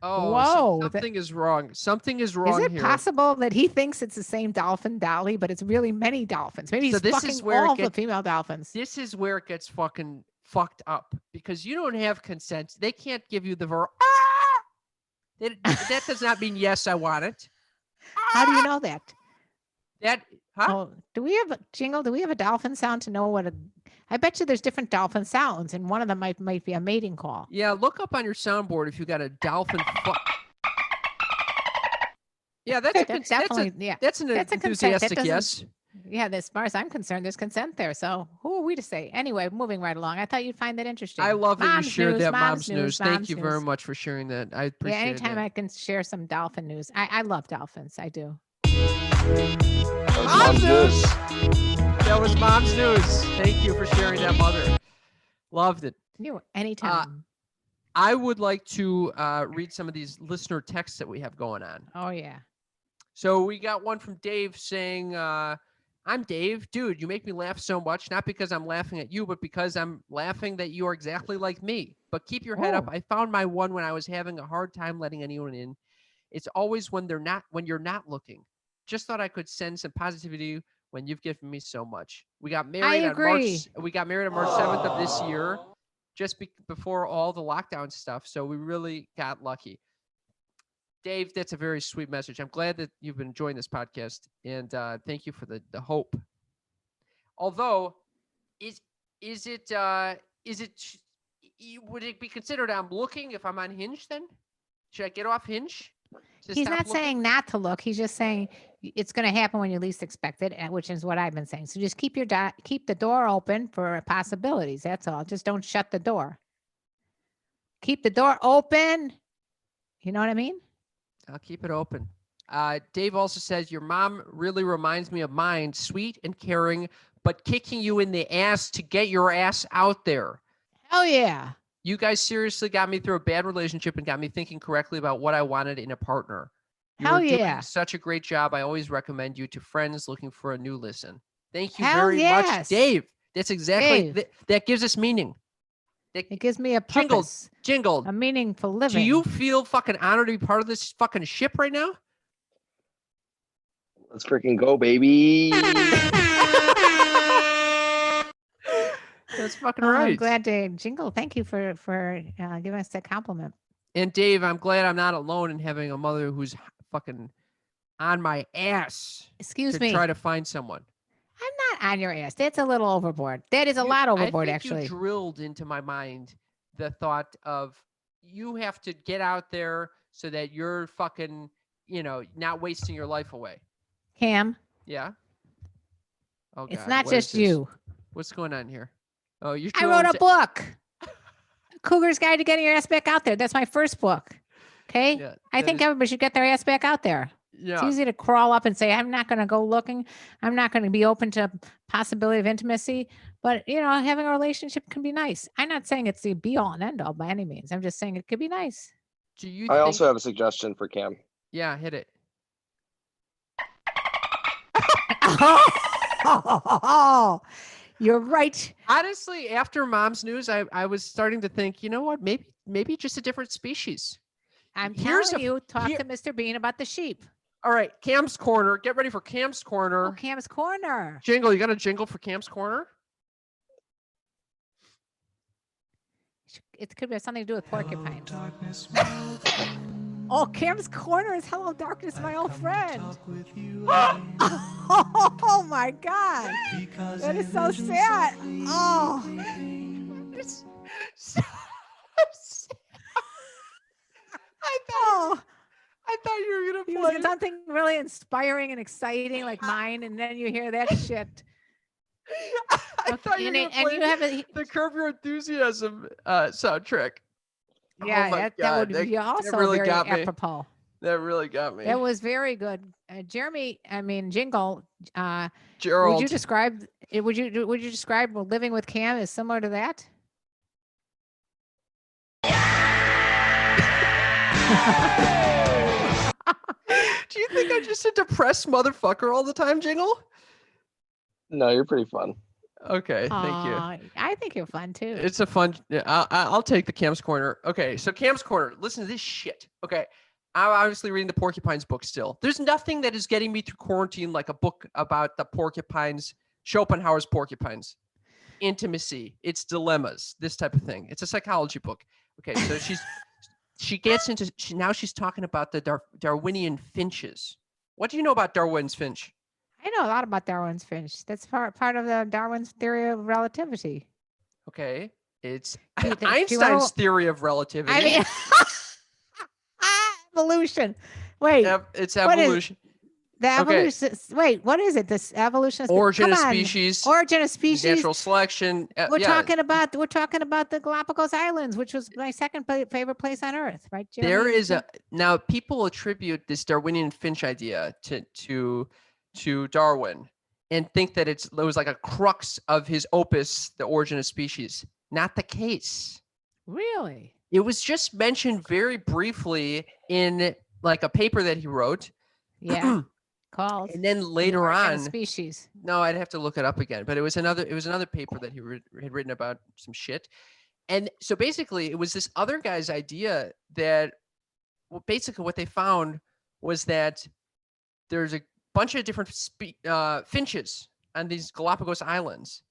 Oh, Whoa, something is wrong. Something is Is wrong it here. possible that he thinks it's the same dolphin, Dolly, but it's really many dolphins? Maybe So he's this is fucking where it all the gets- female dolphins. This is where it gets fucking fucked up because you don't have consent. They can't give you the verb. That does not mean yes, I want it. How do you know that? Huh? Oh, do we have a dolphin sound to know what a? I bet you there's different dolphin sounds, and one of them might be a mating call. Yeah, look up on your soundboard if you got a dolphin. Yeah, that's a That's definitely that's an that's a consent. That enthusiastic doesn't- yes. Yeah, as far as I'm concerned, there's consent there. So who are we to say? Anyway, moving right along. I thought you'd find that interesting. I love that you Mom's shared news, that mom's mom's news. Thank mom's you very news. much for sharing that. I Yeah, appreciate anytime it. I can share some dolphin news. I love dolphins. I do. That was Mom's mom's news. news. That was mom's news. Thank you for sharing that, mother. Loved it. You anytime. I would like to read some of these listener texts that we have going on. Oh yeah. So we got one from Dave saying, I'm Dave. Dude, you make me laugh so much, not because I'm laughing at you, but because I'm laughing that you are exactly like me. But keep your head up. Oh. I found my one when I was having a hard time letting anyone in. It's always when you're not looking. Just thought I could send some positivity when you've given me so much. We got married on March 7th of this year, just before all the lockdown stuff. So we really got lucky. Dave, that's a very sweet message. I'm glad that you've been enjoying this podcast, and thank you for the hope. Although, would it be considered I'm looking if I'm on Hinge then? Should I get off Hinge? He's not saying not to look. He's just saying it's going to happen when you least expect it, which is what I've been saying. So just keep the door open for possibilities. That's all. Just don't shut the door. Keep the door open. You know what I mean? I'll keep it open. Dave also says, your mom really reminds me of mine, sweet and caring, but kicking you in the ass to get your ass out there. Hell yeah. You guys seriously got me through a bad relationship and got me thinking correctly about what I wanted in a partner. You Hell are doing yeah. such a great job. I always recommend you to friends looking for a new listen. Thank you Hell very much, yes. Dave. That's exactly, Dave. that gives us meaning. It gives me a Jingled. purpose, Jingled. a meaningful living. Do you feel fucking honored to be part of this fucking ship right now? Let's freaking go, baby. That's fucking Oh, I'm right. glad to Jingle. Thank you for giving us that compliment. And Dave, I'm glad I'm not alone in having a mother who's fucking on my ass Excuse to me. try to find someone. I'm not on your ass. That's a little overboard. That is a You- lot I overboard, think actually. You drilled into my mind the thought of you have to get out there so that you're fucking, not wasting your life away. Cam, Yeah. Oh, it's God, not what is just this? you. What's going on here? Oh, you. I wrote a book, Cougar's Guide to Getting Your Ass Back Out There. That's my first book. Okay. Yeah, I that think is- everybody should get their ass back out there. It's Yeah. easy to crawl up and say, I'm not going to go looking. I'm not going to be open to possibility of intimacy. But, having a relationship can be nice. I'm not saying it's the be all and end all by any means. I'm just saying it could be nice. Do you? I think, also have a suggestion for Cam. Yeah, hit it. Oh, you're right. Honestly, after Mom's news, I was starting to think, you know what? Maybe just a different species. I'm Here's telling a- you, talk here- to Mr. Bean about the sheep. All right, Cam's Corner. Get ready for Cam's Oh, Corner. Cam's Corner. Jingle. You got a jingle for Cam's Corner? It could have something to do with porcupines. Oh, Cam's Corner is Hello Darkness, my old friend. Oh my God. That is so sad. Oh. It's so sad. Oh. I thought you were He gonna was play. something really inspiring and exciting like mine, and then you hear that shit. I thought you were And, gonna and play you have a, the Curb Your Enthusiasm soundtrack. yeah, Oh my that God, would be also really very got me. apropos. That really got me. That was very good. Jeremy, I mean, Jingle, Gerald. would you describe living with Cam as similar to that? Do you think I'm just a depressed motherfucker all the time, Jingle? No, you're pretty fun. Okay, thank you. I think you're fun too. It's a fun. I'll take the Cam's Corner. Okay, so Cam's Corner. Listen to this shit. Okay, I'm obviously reading the Porcupines book still. There's nothing that is getting me through quarantine like a book about the porcupines, Schopenhauer's porcupines, intimacy, its dilemmas, this type of thing. It's a psychology book. Okay, so she gets into now she's talking about the Darwinian finches. What do you know about Darwin's finch? I know a lot about Darwin's finch. That's part of the Darwin's theory of relativity. Okay, it's Do you think- do you Einstein's wanna- theory of relativity. I mean, evolution. Wait, It's what is- evolution. the okay. evolution. Wait, what is it? This evolution. Origin of Come on. species. Origin of species. Natural selection. We're yeah. talking about the Galapagos Islands, which was my second favorite place on earth, right? Jeremy? There is now people attribute this Darwinian finch idea to Darwin and think that it was like a crux of his opus, The Origin of Species. Not the case. Really? It was just mentioned very briefly in like a paper that he wrote. Yeah. Called. And then later Origin of on, species. no, I'd have to look it up again, but it was another paper that he had written about some shit. And so basically it was this other guy's idea that basically what they found was that there's a bunch of different finches on these Galapagos Islands.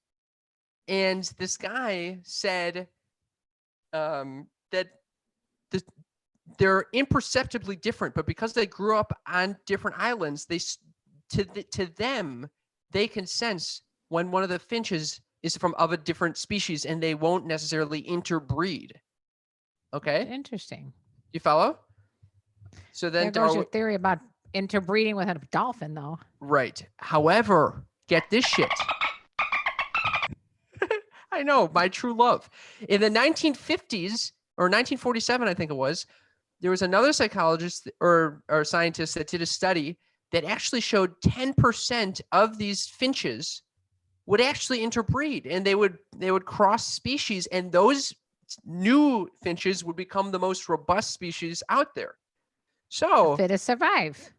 And this guy said that they're imperceptibly different, but because they grew up on different islands, to them, they can sense when one of the finches is of a different species and they won't necessarily interbreed. Okay? Interesting. You follow? So then There goes your theory about interbreeding with a dolphin, though. Right. However, get this shit. I know, my true love. In the 1950s or 1947, I think it was, there was another psychologist or scientist that did a study that actually showed 10% of these finches would actually interbreed, and they would cross species, and those new finches would become the most robust species out there. So Fit to survive.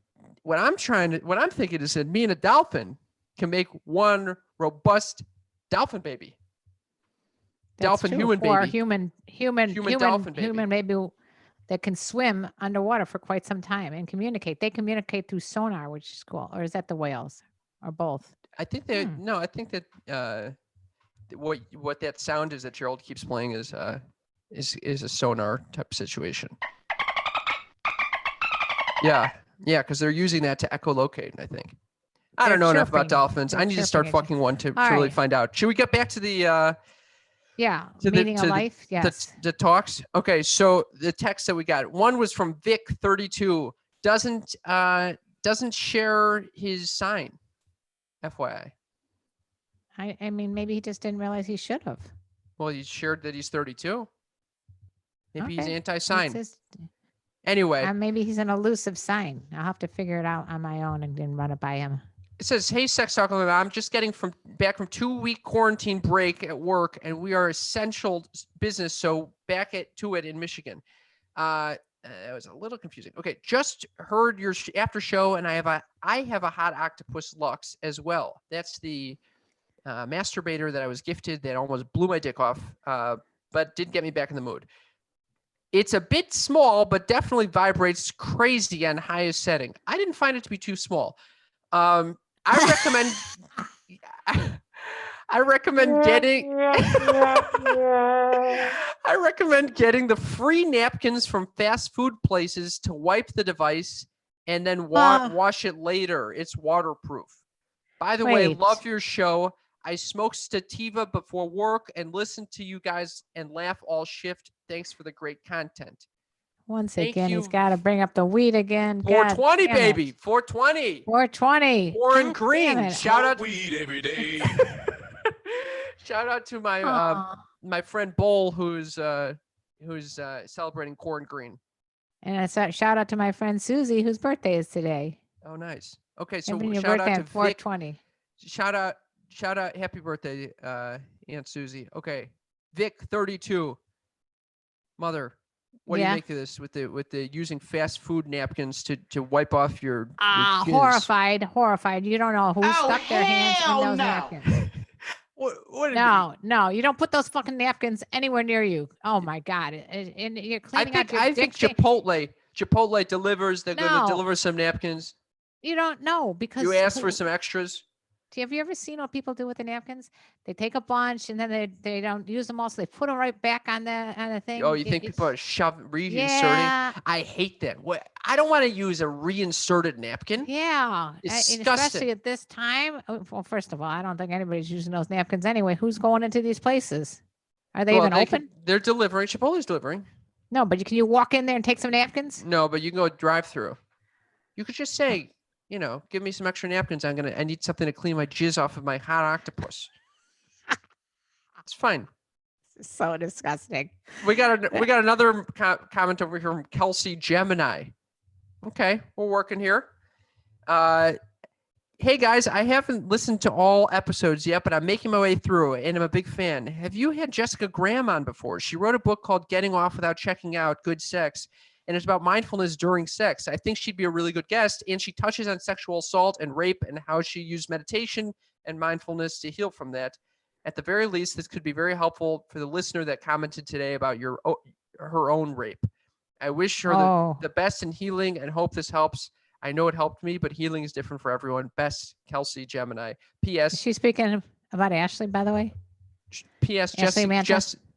what I'm thinking is that me and a dolphin can make one robust dolphin baby. That's Dolphin true. human Or baby. human dolphin baby. human maybe that can swim underwater for quite some time and communicate. They communicate through sonar, which is cool. Or is that the whales? Or both? I think that no, I think that what that sound is that Gerald keeps playing is a sonar type situation. Yeah, because they're using that to echolocate, I think. I don't know enough about chirping. dolphins. I They're need to start chirping at you. fucking one to All really right. find out. Should we get back to the Yeah. To the- Meaning to of the- life. Yes. the talks? Okay, so the text that we got, one was from Vic 32. Doesn't share his sign. FYI. I mean, maybe he just didn't realize he should have. Well, he shared that he's 32. Maybe he's Okay. anti-sign. It's Anyway, maybe he's an elusive sign. I'll have to figure it out on my own and then run it by him. it says, "Hey, Sex Talk, I'm just getting back from 2-week quarantine break at work, and we are essential business, so back to it in Michigan." It was a little confusing. Okay, just heard your after show, and I have a hot octopus Lux as well. That's the masturbator that I was gifted that almost blew my dick off, but did get me back in the mood. It's a bit small, but definitely vibrates crazy on highest setting. I didn't find it to be too small. I recommend. I recommend getting. I recommend getting the free napkins from fast food places to wipe the device and then wash it later. It's waterproof. By the way, Wait. love your show. I smoke sativa before work and listen to you guys and laugh all shift. Thanks for the great content. Once Thank again, he's you. got to bring up the weed again. 420, God damn it. baby. 420. 420. Warren God Green. damn it. Shout out. weed every day. Shout out to my Aw. my friend Bull, who's celebrating Corn Green. And a shout out to my friend Susie, whose birthday is today. Oh, nice. Okay, so Having your shout birthday out to at Vic. 420. Shout out, happy birthday, Aunt Susie. Okay, Vic 32. Mother, what do you Yeah. make of this with the using fast food napkins to wipe off your jizz? Horrified. You don't know who Oh, stuck their hands in hell those no. napkins. What No, you don't put those fucking napkins anywhere near you. Oh my God. And you're cleaning out your I think dick. Chipotle delivers. They're going to No. deliver some napkins. You don't know because You ask for some extras. Have you ever seen what people do with the napkins? They take a bunch and then they don't use them all, so they put them right back on the thing. Oh, you think people are reinserting? Yeah. I hate that. What? I don't want to use a reinserted napkin. Yeah, and Disgusting. especially at this time. Well, first of all, I don't think anybody's using those napkins anyway. Who's going into these places? Are they even open? They're delivering. Chipotle's delivering. No, but can you walk in there and take some napkins? No, but you can go drive through. You could just say, give me some extra napkins. I need something to clean my jizz off of my hot octopus. It's fine. So disgusting. We got another comment over here from Kelsey Gemini. Okay, we're working here. Hey guys, I haven't listened to all episodes yet, but I'm making my way through and I'm a big fan. Have you had Jessica Graham on before? She wrote a book called Getting Off Without Checking Out, Good Sex, and it's about mindfulness during sex. I think she'd be a really good guest, and she touches on sexual assault and rape and how she used meditation and mindfulness to heal from that. At the very least, this could be very helpful for the listener that commented today about her own rape. I wish her the best in healing and hope this helps. I know it helped me, but healing is different for everyone. Best, Kelsey Gemini. P.S. Is she speaking about Ashley, by the way? P.S.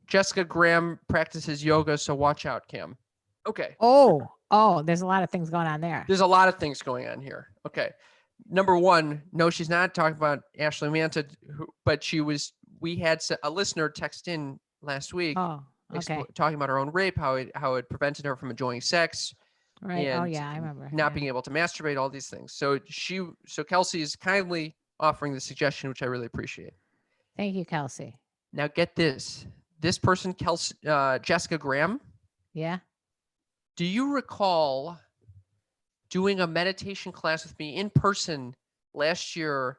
Jessica Graham practices yoga, so watch out, Cam. Okay. Oh, there's a lot of things going on there. There's a lot of things going on here. Okay. Number one, no, she's not talking about Ashley Manta, but we had a listener text in last week talking about her own rape, how it prevented her from enjoying sex. Right. Oh yeah, I remember. Not being able to masturbate, all these things. So Kelsey is kindly offering the suggestion, which I really appreciate. Thank you, Kelsey. Now get this. This person, Jessica Graham. Yeah. Do you recall doing a meditation class with me in person last year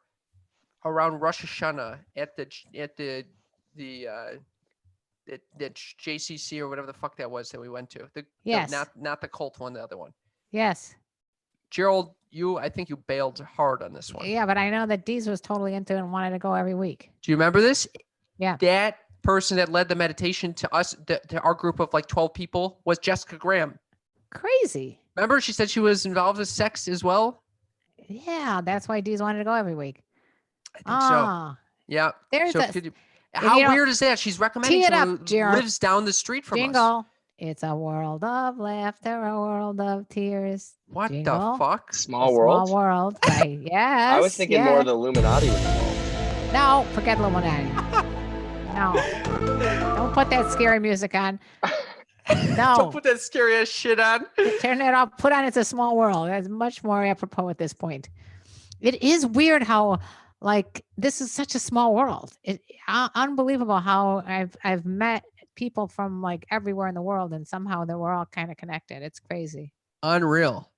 around Rosh Hashanah at the JCC or whatever the fuck that was that we went to? Yes. Not the cult one, the other one. Yes. Gerald, I think you bailed hard on this one. Yeah, but I know that Deez was totally into it and wanted to go every week. Do you remember this? Yeah. That person that led the meditation to us, to our group of like 12 people, was Jessica Graham. Crazy. Remember, she said she was involved with sex as well? Yeah, that's why Deez wanted to go every week. I think so. Yeah. There's how weird is that? She's recommending someone who lives down the street from us. It's a world of laughter, a world of tears. What the fuck? Small world? Small world. Right. Yes. I was thinking more of the Illuminati was involved. No, forget Illuminati. No. Don't put that scary music on. No. Don't put that scary ass shit on. Turn it off. Put on It's a Small World. That's much more apropos at this point. It is weird how this is such a small world. Unbelievable how I've met people from everywhere in the world and somehow we're all kind of connected. It's crazy. Unreal.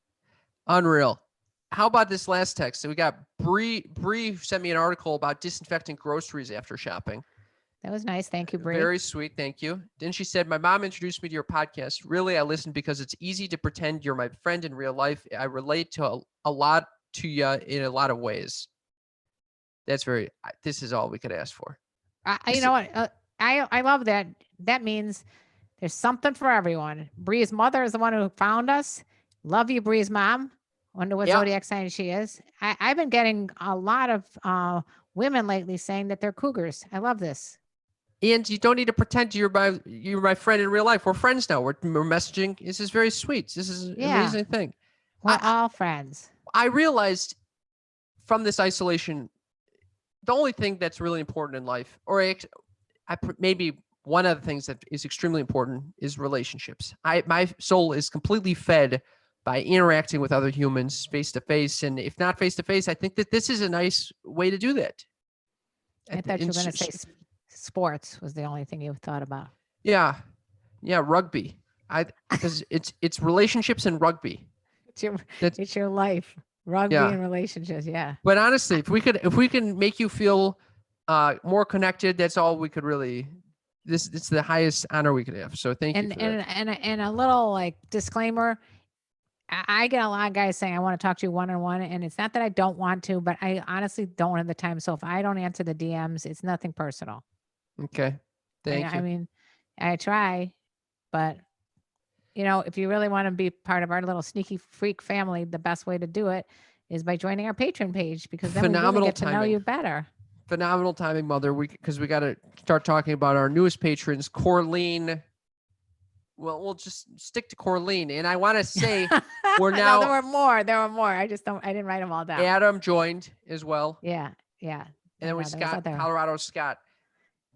How about this last text? So we got Bree sent me an article about disinfecting groceries after shopping. That was nice. Thank you, Bree. Very sweet. Thank you. Then she said, my mom introduced me to your podcast. Really, I listened because it's easy to pretend you're my friend in real life. I relate to a lot to you in a lot of ways. This is all we could ask for. You know what? I love that. That means There's something for everyone. Bree's mother is the one who found us. Love you, Bree's mom. Wonder what Yep. zodiac sign she is. I've been getting a lot of women lately saying that they're cougars. I love this. And you don't need to pretend you're my friend in real life. We're friends now. We're messaging. This is very sweet. This is an Yeah. amazing thing. We're all friends. I realized from this isolation, the only thing that's really important in life, or maybe one of the things that is extremely important, is relationships. My soul is completely fed by interacting with other humans face to face, and if not face to face, I think that this is a nice way to do that. I thought you were going to say sports was the only thing you thought about. Yeah, rugby. Because it's relationships and rugby. It's your life. Rugby and relationships, yeah. But honestly, if we can make you feel more connected, that's all we could really. It's the highest honor we could have. So thank you. And a little like disclaimer. I get a lot of guys saying I want to talk to you one-on-one, and it's not that I don't want to, but I honestly don't have the time. So if I don't answer the DMs, it's nothing personal. Okay, thank you. I mean, I try, but if you really want to be part of our little sneaky freak family, the best way to do it is by joining our Patreon page, because then we really get to know you better. Phenomenal timing, Mother. Because we got to start talking about our newest patrons, Corleen. Well, we'll just stick to Corleen, and I want to say we're now. No, there were more. I didn't write them all down. Adam joined as well. Yeah. And then we got Colorado Scott.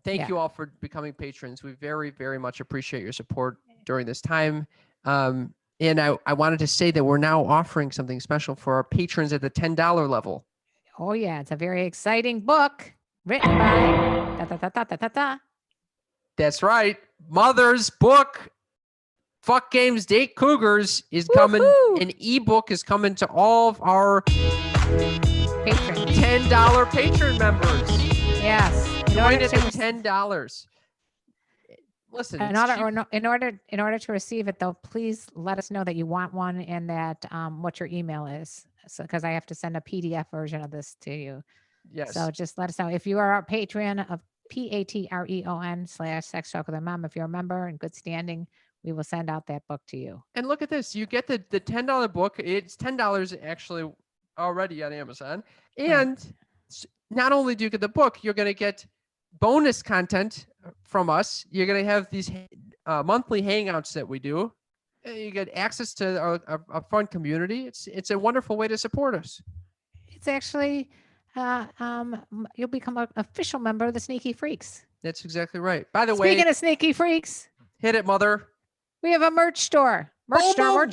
Thank you all for becoming patrons. We very, very much appreciate your support during this time. And I wanted to say that we're now offering something special for our patrons at the $10 level. Oh, yeah. It's a very exciting book written by That's right. Mother's book, Fuck Games, Date Cougars, is coming. An ebook is coming to all of our $10 patron members. Yes. Join it at $10. Listen, in order to receive it, though, please let us know that you want one and that what your email is. So, because I have to send a PDF version of this to you. Yes. So just let us know if you are a patron of Patreon/Sex Talk with a Mom. If you're a member in good standing, we will send out that book to you. And look at this. You get the $10 book. It's $10 actually already on Amazon. And not only do you get the book, you're going to get bonus content from us. You're going to have these monthly hangouts that we do. You get access to a fun community. It's a wonderful way to support us. It's actually, you'll become an official member of the Sneaky Freaks. That's exactly right. By the way, speaking of Sneaky Freaks, hit it, Mother. We have a merch store. Merch store.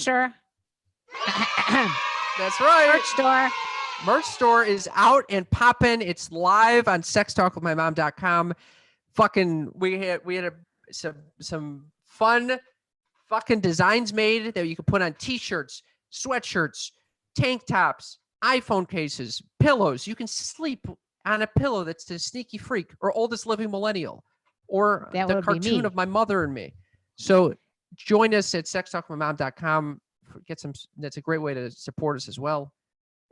That's right. Merch store. Merch store is out and popping. It's live on sextalkwithmymom.com. Fucking, we had some fun fucking designs made that you could put on t-shirts, sweatshirts, tank tops, iPhone cases, pillows. You can sleep on a pillow that's the Sneaky Freak or Oldest Living Millennial or the cartoon of my mother and me. So join us at sextalkwithmymom.com. That's a great way to support us as well.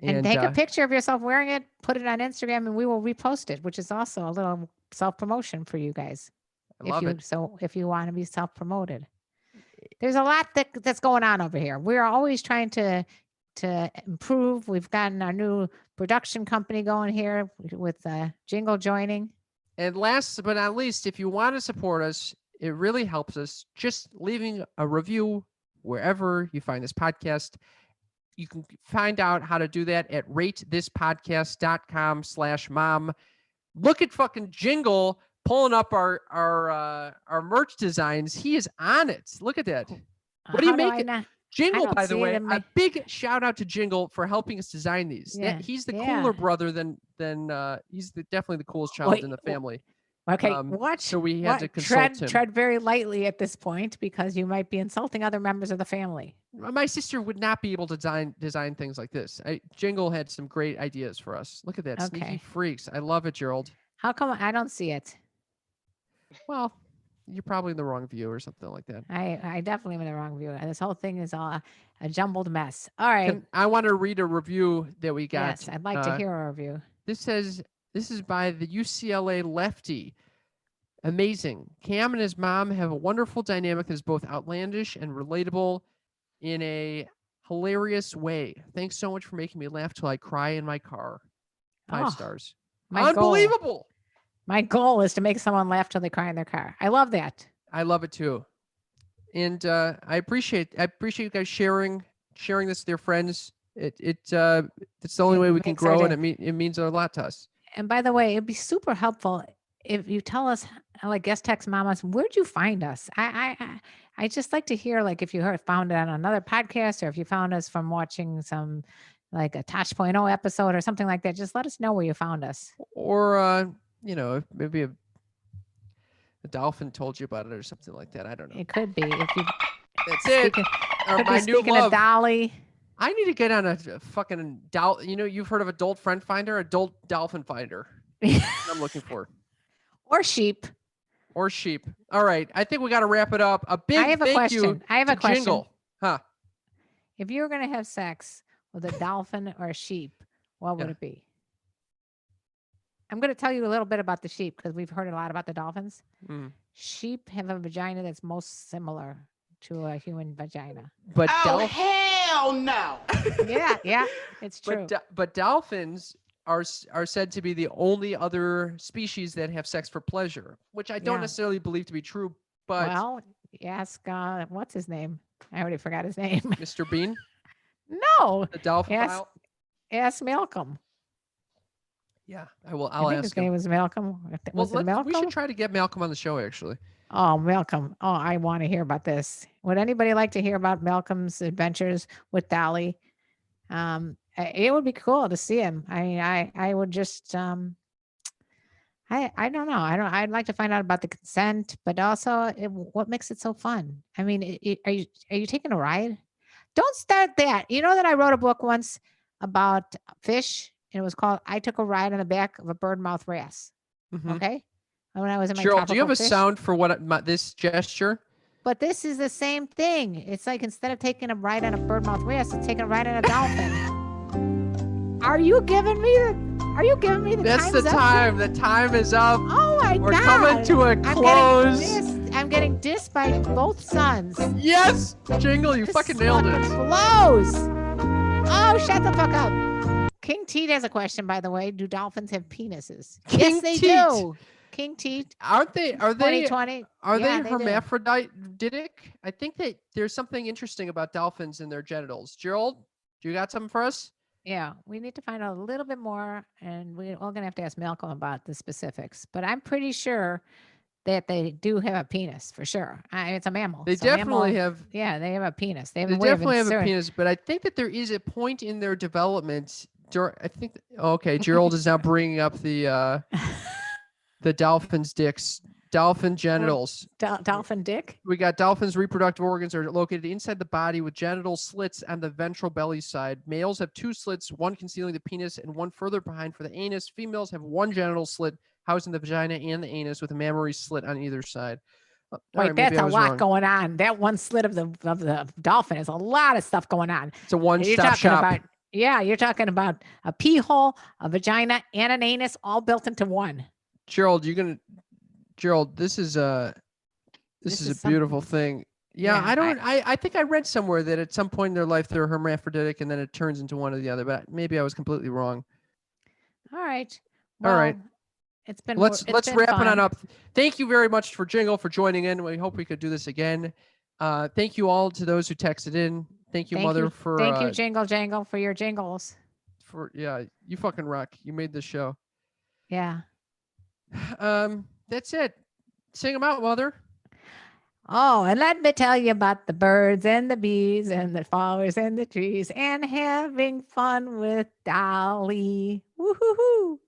And take a picture of yourself wearing it, put it on Instagram, and we will repost it, which is also a little self-promotion for you guys. I love it. So if you want to be self-promoted. There's a lot that's going on over here. We're always trying to improve. We've gotten our new production company going here with Jingle joining. And last but not least, if you want to support us, it really helps us just leaving a review wherever you find this podcast. You can find out how to do that at ratethispodcast.com/mom. Look at fucking Jingle pulling up our merch designs. He is on it. Look at that. What do you make? Jingle, by the way, a big shout out to Jingle for helping us design these. Yeah, he's the cooler brother than he's definitely the coolest child in the family. Okay, watch. So we had to consult him. Tread very lightly at this point because you might be insulting other members of the family. My sister would not be able to design things like this. Jingle had some great ideas for us. Look at that. Okay. Sneaky Freaks. I love it, Gerald. How come I don't see it? Well, you're probably in the wrong view or something like that. I definitely am in the wrong view. This whole thing is all a jumbled mess. All right. I want to read a review that we got. Yes, I'd like to hear a review. This is by the UCLA Lefty. Amazing. Cam and his mom have a wonderful dynamic that is both outlandish and relatable in a hilarious way. Thanks so much for making me laugh till I cry in my car. 5 Oh, stars. my goal. Unbelievable. My goal is to make someone laugh till they cry in their car. I love that. I love it too. And I appreciate you guys sharing this with your friends. It's the only way we can makes our grow, and day. it means a lot to us. And by the way, it'd be super helpful if you tell us, like guest text mamas, where'd you find us? I just like to hear, like, if you found it on another podcast, or if you found us from watching some, like a Touch.0 episode or something like that. Just let us know where you found us. Or maybe a dolphin told you about it or something like that. I don't know. It could be if you. That's it. Or Could my be new speaking of love. Dolly. I need to get on a fucking you've heard of Adult Friend Finder, Adult Dolphin Finder. I'm looking for. Or sheep. Or sheep. All right. I think we got to wrap it up. A big I have a thank question. you I have a to question. Jingle. Huh. If you were going to have sex with a dolphin or a sheep, what would Yeah. it be? I'm going to tell you a little bit about the sheep because we've heard a lot about the dolphins. Mm. Sheep have a vagina that's most similar to a human vagina. But Oh, hell no. Yeah, it's true. but dolphins are said to be the only other species that have sex for pleasure, which I don't Yeah. necessarily believe to be true. But Well, ask, what's his name? I already forgot his name. Mr. Bean, No, the dolphin Yes. file. ask Malcolm. Yeah, I will. I I'll think his ask him. name was Malcolm. Was it Malcolm? We should try to get Malcolm on the show. Actually, Oh, Malcolm. Oh, I want to hear about this. Would anybody like to hear about Malcolm's adventures with Dolly? It would be cool to see him. I would just, I don't know. I'd like to find out about the consent, but also what makes it so fun? I mean, are you taking a ride? Don't start that. You know that I wrote a book once about fish, and it was called "I Took a Ride on the Back of a Birdmouth Wrasse." Mhm. Okay, when I was in my Gerald, do you have a tropical fish. sound for this gesture? But this is the same thing. It's like instead of taking a ride on a birdmouth wrasse, it's taking a ride on a dolphin. Are you giving me the That's time's the up time. thing? The time is up. Oh my We're god. coming to a close. I'm getting dissed by both sons. Yes, Jingle, you This fucking nailed fucking it. blows. Oh, shut the fuck up. King Teat has a question, by the way. Do dolphins have penises? King Yes, they Teat. do. King Teat, Aren't they? Are they? 2020. Are Yeah, they do. hermaphroditic? I think that there's something interesting about dolphins and their genitals. Gerald, do you got something for us? Yeah, we need to find out a little bit more, and we're all going to have to ask Malcolm about the specifics. But I'm pretty sure that they do have a penis for sure. It's a mammal. They So mammal- definitely have. Yeah, they have a penis. They have They a way of definitely have a inserting- penis, but I think that there is a point in their development. I think. Okay, Gerald is now bringing up the dolphin's dicks, dolphin genitals. Dolphin dick. We got dolphins' reproductive organs are located inside the body with genital slits on the ventral belly side. Males have 2 slits, one concealing the penis and one further behind for the anus. Females have 1 genital slit housing the vagina and the anus with a mammary slit on either side. All Wait, right, maybe that's I a was lot wrong. going on. That one slit of the dolphin is a lot of stuff going on. It's a You're one-stop talking shop. about you're talking about a pee hole, a vagina, and an anus all built into one. Gerald, this is a This is beautiful thing. Yeah, Yeah, I think I read somewhere that at some point in their life they're hermaphroditic and then it turns into one or the other, but maybe I was completely wrong. All right. All right. It's been Let's been wrap it fun. on up. Thank you very much for Jingle for joining in. We hope we could do this again. Thank you all to those who texted in. Thank you, Mother, for Thank you, Jingle Jangle, for your jingles. you fucking rock. You made this show. Yeah. That's it. Sing them out, Mother. Oh, and let me tell you about the birds and the bees and the flowers and the trees and having fun with Dolly. Woohoo!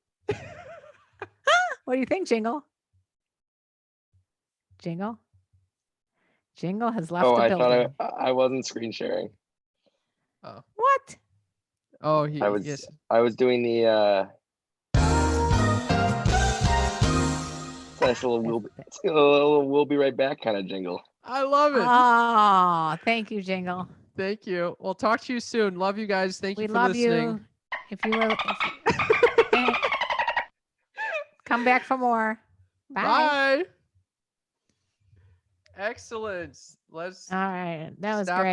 What do you think, Jingle? Jingle? Jingle has left Oh, the I building. thought I wasn't screen sharing. What? Oh, I was yes. I was doing the nice little we'll be right back kind of jingle. I love it. Oh, thank you, Jingle. Thank you. We'll talk to you soon. Love you guys. Thank We you for love listening. you. If you were, come back for more. Bye. Bye. Excellent. Let's All right. That was stop great.